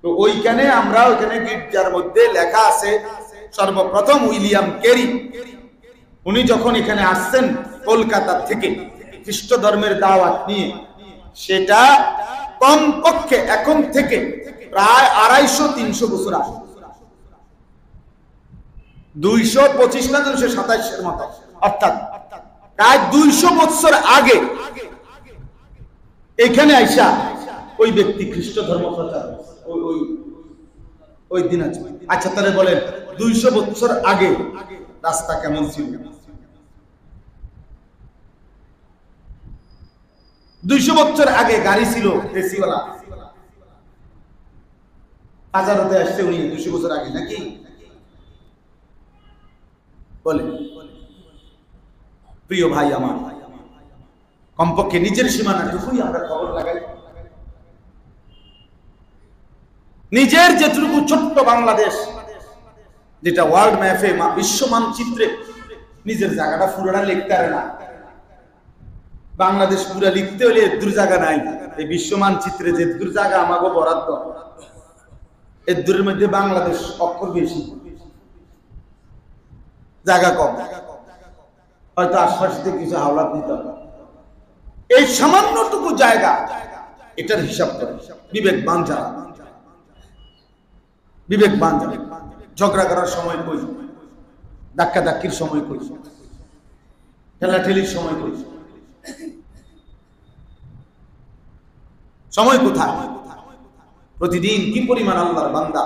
তো ওইখানে আমরা ওইখানে গির্জার মধ্যে লেখা আছে সর্বপ্রথম উইলিয়াম ক্যারি উনি যখন এখানে আসছেন কলকাতা থেকে খ্রিস্ট ধর্মের দাওয়াত নিয়ে, সেটা কমপক্ষে এখন থেকে প্রায় 250-300 বছর আগে, 225 না 227 মতো, অর্থাৎ প্রায় 200 বছর আগে এখানে আইসা ওই ব্যক্তি খ্রিস্ট ধর্ম প্রচার ওই দিন আছে। আচ্ছা তাহলে বলেন 200 বছর আগে রাস্তা কেমন ছিল? 200 বছর আগে গাড়ি ছিল এসিওয়ালা, হাজারতে আসছে উনি 200 বছর আগে নাকি? বলে প্রিয় ভাই আমার, কমপক্ষে নিজের সীমানাটুকুই আমরা খবর লাগাই। নিজের যেটুকু ছোট্ট বাংলাদেশ, যেটা ওয়ার্ল্ড ম্যাপে বিশ্ব মানচিত্রে নিজের জায়গাটা পুরোটা লিখতে পারে না। বাংলাদেশ পুরো লিখতে হলে এর জায়গা নাই। এই বিশ্ব মানচিত্রে যে জায়গা আমাকে বরাদ্দ, এর দূরের মধ্যে বাংলাদেশ অক্ষর বেশি, জায়গা কম, হয়তো আশপাশ থেকে কিছু হাওলাত দিতে হবে। এই সামান্যটুকু জায়গা এটার হিসাব করে বিবেকবান যারা, বিবেকবান যারা ঝগড়া করার সময় কই, ধাক্কা ধাক্কির সময় কই, ঠেলাঠেলির সময় কই, সময় কোথায়? প্রতিদিন কি পরিমাণ আল্লাহর বান্দা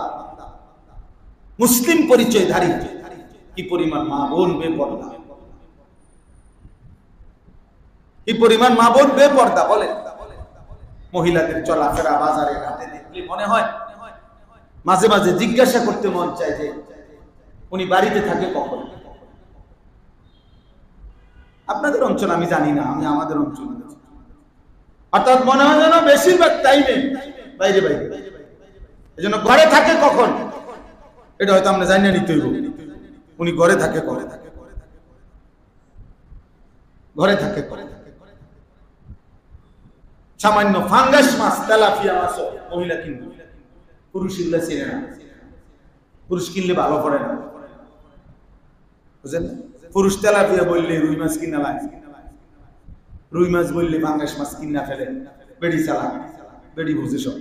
মুসলিম পরিচয়ধারী, কি পরিমাণ মা বোন বেপরদা, কি পরিমাণ মা বোন বেপরদা। বলেন মহিলাদের চলাফেরা বাজারে ঘাটে দেখলে মনে হয়, মাঝে মাঝে জিজ্ঞাসা করতে মন চায় যে উনি বাড়িতে থাকে কখন। আপনাদের অঞ্চল আমি জানি না, আমি আমাদের অঞ্চল, অর্থাৎ মনে হয় যেন বেশিরভাগ টাইমে বাইরে বাইরে, এই জন্য ঘরে থাকে কখন এটা হয়তো আমরা জানি না, নিতে হইব উনি ঘরে থাকে, ঘরে থাকে, ঘরে থাকে। সামান্য ফাঙ্গাস মাছ, তেলাপিয়া মাছ মহিলা কিনবে, পুরুষ কিনলে চিনে না, পুরুষ কিনলে ভালো পড়ে না, বুঝলেন? পুরুষ তেলাপিয়া বললে রুই মাছ কিনা লাগে, রুই মাছ বললে ফাঙ্গাস মাছ কিনা ফেলে, বেড়ি চালা, বেড়ি বুঝে সব।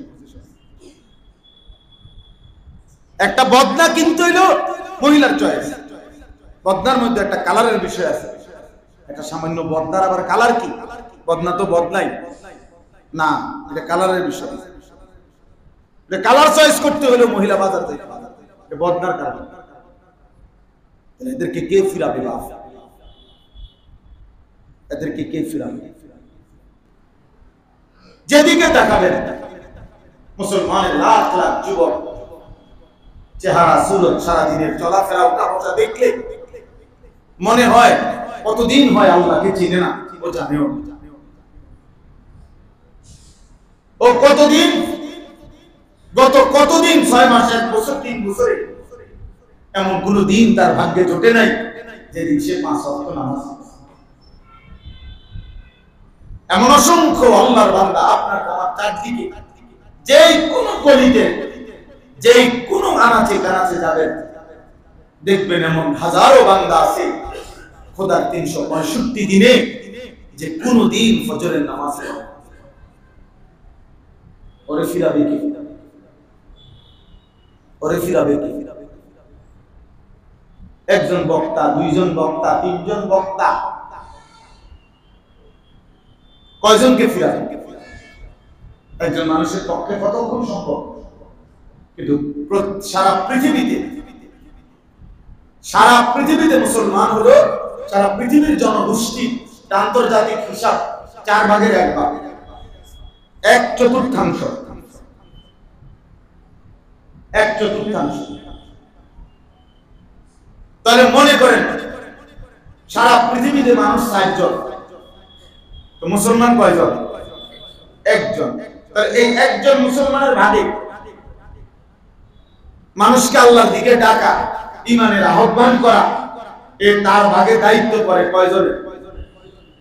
একটা বদনা কিনতে হইল মহিলার চয়েস, বদনার মধ্যে একটা কালারের বিষয় আছে। একটা সামান্য বদনার আবার কালার কি? বদনা তো বদলাই না, এটা কালারের বিষয়। কালার চয়েস করতে হলো মহিলা বাজার থেকে, বদনার কারণ। এদেরকে কে ফিরাবে? এদেরকে কে ফিরাবে? যেদিকে তাকাবেন মুসলমানের লাখ লাখ যুবক, চেহারা সুরত, সারাদিনের চলাফেরা উঠা বসা দেখলে মনে হয় কতদিন হয় আল্লাহকে চিনে না, ও জানেও ও কতদিন, গত কতদিন, 6 মাস, 1 বছর, 3 বছরে এমন কোন দিন তার ভাগ্যে জোটে নাই যেদিন সে 5 ওয়াক্ত নামাজ। এমন অসংখ্য আল্লাহর বান্দা আপনার আমার চারদিকে, যেই কোন গলিতে, যেই কোন আনাচে কানাচে যাবেন দেখবেন এমন হাজারো বান্দা আছে খোদার 365 দিনে যে কোন দিন ফজরের নামাজ পড়ে। ওরে ফিরাবে কি? ওরে ফিরাবে কি? একজন বক্তা, 2 জন বক্তা, 3 জন বক্তা, কয়জনকে ফিরাবে? একজন মানুষের পক্ষে কতক্ষণ সম্ভব? কিন্তু সারা পৃথিবীতে মুসলমান হলো সারা পৃথিবীর জনগোষ্ঠী আন্তর্জাতিক হিসাব 4 ভাগের 1 ভাগ, 1/4। তাহলে মনে করেন সারা পৃথিবীতে মানুষ 60 জন, তো মুসলমান কয়জন? 1 জন। তাহলে এই 1 জন মুসলমানের ভাগে মানুষকে আল্লাহর দিকে ডাকা, ঈমানের আহ্বান করা, এ তার ভাগে দায়িত্ব পড়ে কয়জনের?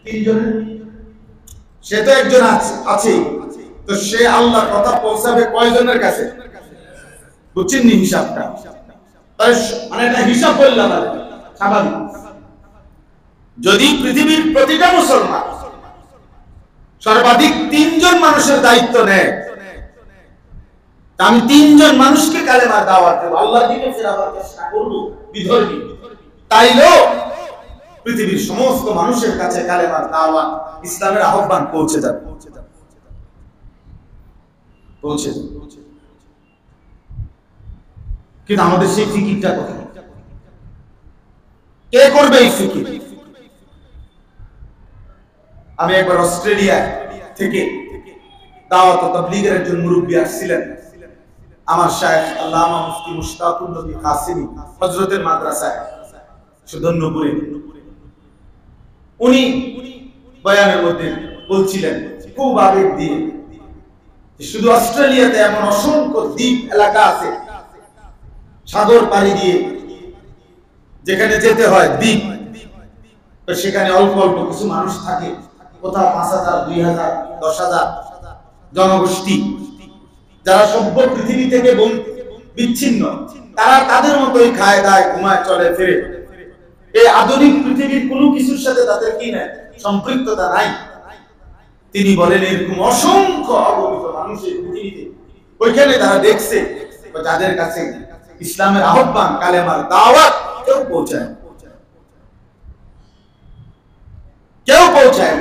3 জনের। সে তো 1 জন আছে, তো সে আল্লাহর কথা পৌঁছাবে কয়জনের কাছে? বুঝছেন নি হিসাবটা? মানে একটা হিসাব বললাম স্বাভাবিক। যদি পৃথিবীর প্রতিটা মুসলমান সর্বাধিক 3 জন মানুষের দায়িত্ব নেয়, আমি 3 জন মানুষকে কালেমার দাওয়াত দেব, আল্লাহর দিকে ফেরাবার চেষ্টা করব বিধর্মী, তাইলেও পৃথিবীর সমস্ত মানুষের কাছে কালেমার দাওয়াত, ইসলামের আহ্বান পৌঁছে যাবে। কিন্তু আমাদের সেই ফিকিরটা কোথায়? কে করবে এই ফিকির? আমি একবার অস্ট্রেলিয়া থেকে দাওয়াত ও তাবলীগের একজন মুরব্বী আসছিলেন, আমার শায়েখ আল্লামা মুফতি মুশতাকুর নবী কাসিমি হযরতের মাদ্রাসায় সুদন্যপুরে। উনি বয়ানের মধ্যে বলছিলেন খুব আবেগ দিয়ে, শুধু অস্ট্রেলিয়াতে এমন অসংখ্য দ্বীপ এলাকা আছে, সাগর পাড়ি দিয়ে যেখানে যেতে হয় দ্বীপ, সেখানে অল্প অল্প কিছু মানুষ থাকে, কোথাও 5,000, 2,000, 10,000 জনগোষ্ঠী, যারা সভ্য পৃথিবী থেকে বিচ্ছিন্ন, তারা তাদের মতোই খায় দায় ঘুমায় চলে ফিরে। এই আধুনিক পৃথিবীর কোনো কিছুর সাথে তাদের কি নাই, সম্পৃক্ততা নাই। তিনি বলেন এরকম অসংখ্য অগণিত মানুষের পৃথিবীতে, ওইখানে তারা দেখছে যাদের কাছে ইসলামের আহ্বান, কালেমার দাওয়াত কেউ পৌঁছায়, কেউ পৌঁছায়।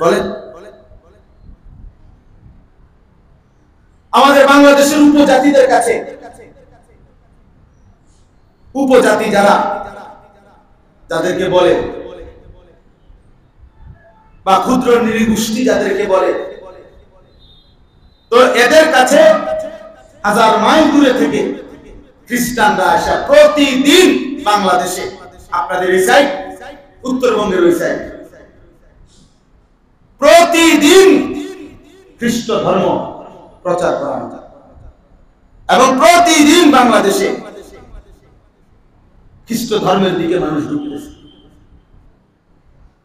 বলেন আমাদের বাংলাদেশের উপজাতিদের কাছে, উপজাতি যারা যাদেরকে বলে বা ক্ষুদ্র নৃগোষ্ঠী যাদেরকে বলে, তো এদের কাছে 1000 মাইল দূরে থেকে খ্রিস্টানরা আসা প্রতিদিন বাংলাদেশে, আপনাদের এই সাইড উত্তরবঙ্গের ওই সাইড, প্রতিদিন খ্রিস্ট ধর্ম প্রচার করা হয় এবং প্রতিদিন বাংলাদেশে খ্রিস্ট ধর্মের দিকে মানুষ ঢুকতেছে।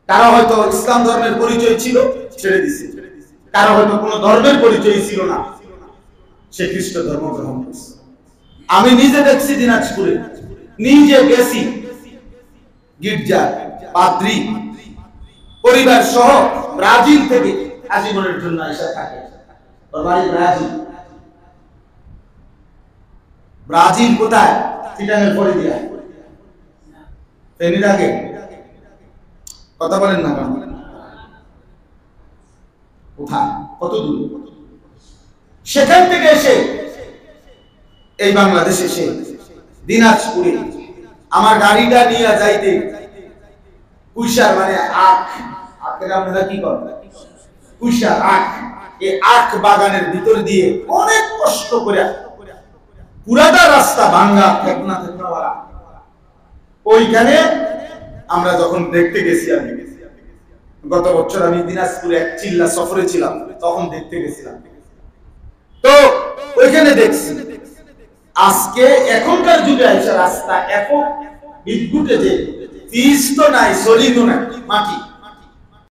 কারো হয়তো ইসলাম ধর্মের পরিচয় ছিল, ছেড়ে দিছে, কারো হয়তো কোনো ধর্মের পরিচয় ছিল না, সে খ্রিস্ট ধর্ম গ্রহণ করেছে। আমি নিজে দেখছি দিনাজপুরে, নিজে গেছি, গির্জা পাদ্রী পরিবার সহ ব্রাজিল থেকে আজীবনের জন্য এসে থাকে। ব্রাজিল কোথায়? চিটাগাং পরে দিয়া ফেনীর আগে, কথা বলেন না কেন? কোথায়, কত দূর? সেখান থেকে এসে এই বাংলাদেশে এসে দিনাজপুরে আমার গাড়িটা নিয়ে যাইতে কুইশার মানে আখের আমরা কি করেন, কুইশার আখ, এই আখ বাগানের ভিতর দিয়ে অনেক কষ্ট করে পুরাটা রাস্তা ভাঙ্গা ফেকনা ফেকনাওয়ালা, ওইখানে আমরা যখন দেখতে গেছি, আমি গত বছর আমি দিনাজপুরে এক চিল্লা সফরে ছিলাম, তখন দেখতে গেছিলাম, তো ওইখানে দেখছি আজকে এখনকার যুগে এসে রাস্তা এত বিদ্যুটে যে পিচ তো নাই, সলিডও নাই, মাটি,